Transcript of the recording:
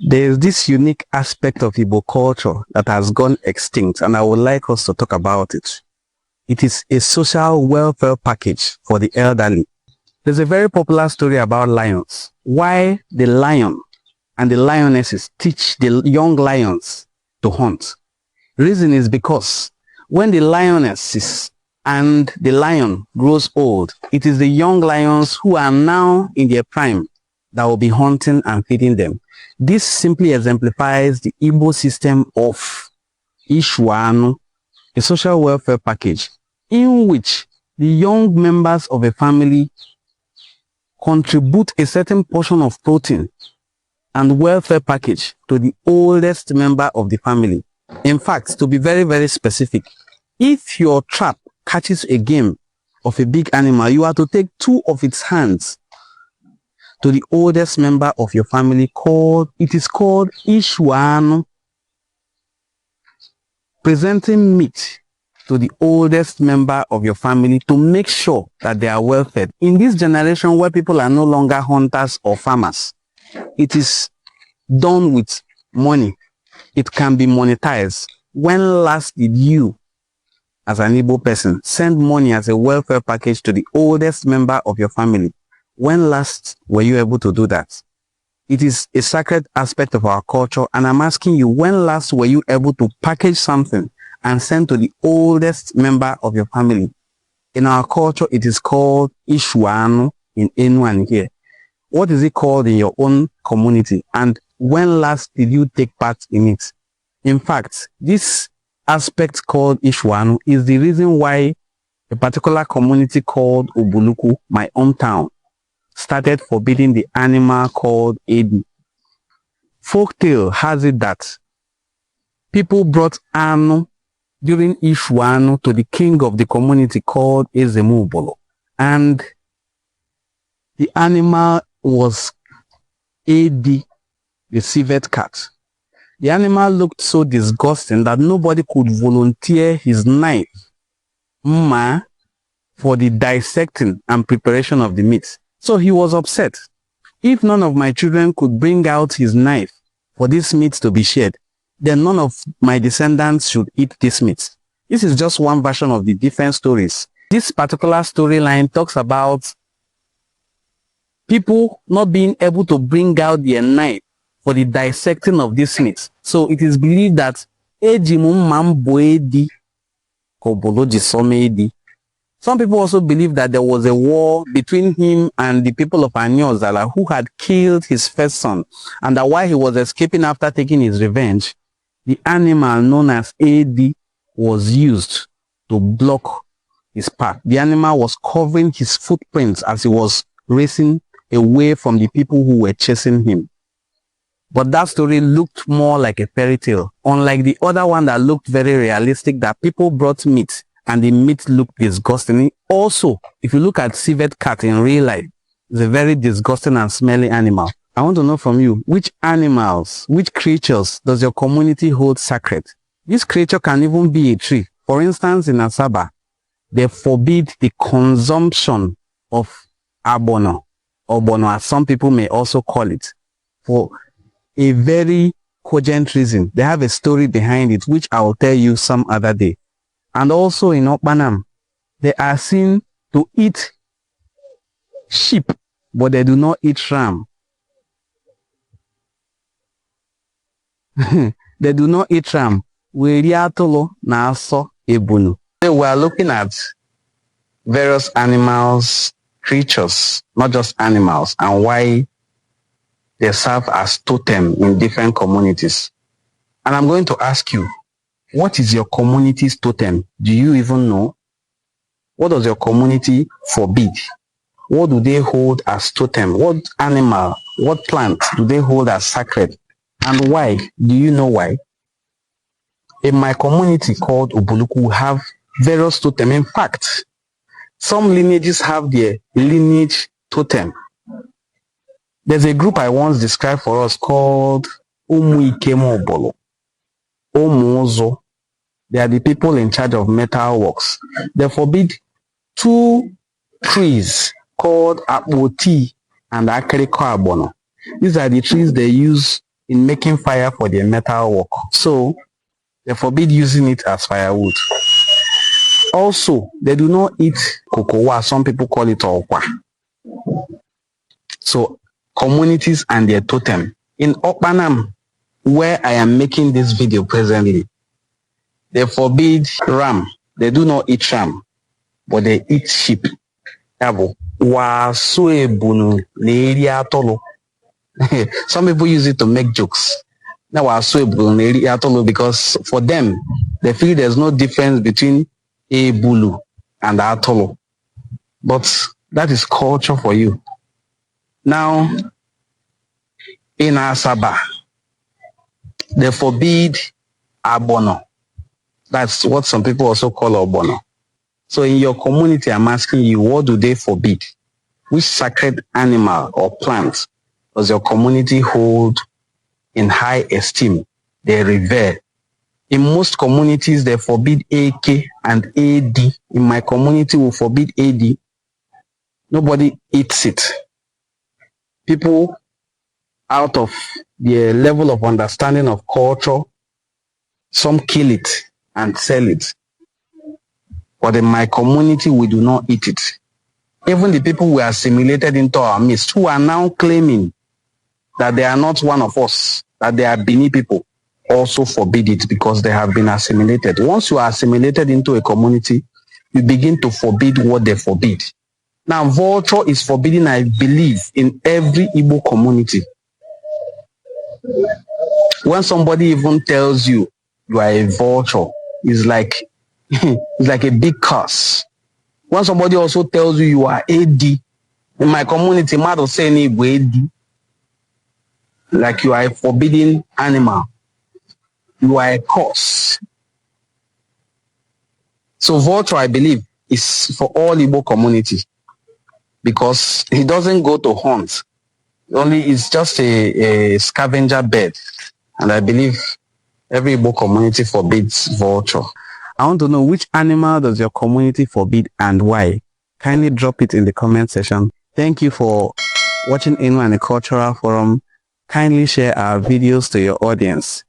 There is this unique aspect of Igbo culture that has gone extinct, and I would like us to talk about it. It is a social welfare package for the elderly. There's a very popular story about lions. Why the lion and the lionesses teach the young lions to hunt. Reason is because when the lionesses and the lion grows old, it is the young lions who are now in their prime that will be hunting and feeding them. This simply exemplifies the Igbo system of Ishuan, a social welfare package, in which the young members of a family contribute a certain portion of protein and welfare package to the oldest member of the family. In fact, to be very, very specific, if your trap catches a game of a big animal, you are to take 2 of its hands to the oldest member of your family. It is called Ishuan, presenting meat to the oldest member of your family to make sure that they are well fed. In this generation where people are no longer hunters or farmers, it is done with money. It can be monetized. When last did you, as an Igbo person, send money as a welfare package to the oldest member of your family? When last were you able to do that? It is a sacred aspect of our culture, and I'm asking you, when last were you able to package something and send to the oldest member of your family? In our culture, it is called Ishuan in Ishuan here. What is it called in your own community? And when last did you take part in it? In fact, this aspect called Ishuan is the reason why a particular community called Ubuluku, my hometown, started forbidding the animal called Edi. Folktale has it that people brought Anu during Ishuan to the king of the community called Ezemubolo, and the animal was Edi, the civet cat. The animal looked so disgusting that nobody could volunteer his knife for the dissecting and preparation of the meat. So he was upset. If none of my children could bring out his knife for this meat to be shared, then none of my descendants should eat this meat. This is just one version of the different stories. This particular storyline talks about people not being able to bring out their knife for the dissecting of this meat. So it is believed that some people also believe that there was a war between him and the people of Anyozala who had killed his first son, and that while he was escaping after taking his revenge, the animal known as AD was used to block his path. The animal was covering his footprints as he was racing away from the people who were chasing him. But that story looked more like a fairy tale, unlike the other one that looked very realistic, that people brought meat and the meat looked disgusting. Also, if you look at civet cat in real life, it's a very disgusting and smelly animal. I want to know from you, which animals, which creatures does your community hold sacred? This creature can even be a tree. For instance, in Asaba, they forbid the consumption of abono, or bono as some people may also call it, for a very cogent reason. They have a story behind it, which I will tell you some other day. And also in Okpanam, they are seen to eat sheep, but they do not eat ram. They do not eat ram. We are looking at various animals, creatures, not just animals, and why they serve as totem in different communities. And I'm going to ask you, what is your community's totem? Do you even know? What does your community forbid? What do they hold as totem? What animal, what plant do they hold as sacred? And why? Do you know why? In my community called Ubuluku, we have various totem. In fact, some lineages have their lineage totem. There's a group I once described for us called Umuikemobolo. Omozo. They are the people in charge of metal works. They forbid 2 trees called Apoti and Akeriko Abono. These are the trees they use in making fire for their metal work. So they forbid using it as firewood. Also, they do not eat cocoa. Some people call it okwa. So communities and their totem. In Okpanam, where I am making this video presently, they forbid ram. They do not eat ram, but they eat sheep. Some people use it to make jokes. Because for them, they feel there's no difference between a bulu and atolo. But that is culture for you. Now, in Asaba, they forbid abono. That's what some people also call abono. So in your community, I'm asking you, what do they forbid? Which sacred animal or plant does your community hold in high esteem? They revere. In most communities, they forbid AK and AD. In my community, we forbid AD. Nobody eats it. People, out of their level of understanding of culture, some kill it and sell it. But in my community, we do not eat it. Even the people we assimilated into our midst, who are now claiming that they are not one of us, that they are Bini people, also forbid it because they have been assimilated. Once you are assimilated into a community, you begin to forbid what they forbid. Now, vulture is forbidden, I believe, in every Igbo community. When somebody even tells you you are a vulture, it's like a big curse. When somebody also tells you you are AD, in my community, mother say AD, like you are a forbidden animal. You are a curse. So vulture, I believe, is for all Igbo community because he doesn't go to hunt. Only it's just a scavenger bird. And I believe every Igbo community forbids vulture. I want to know which animal does your community forbid and why. Kindly drop it in the comment section. Thank you for watching Ishuan and the Cultural Forum. Kindly share our videos to your audience.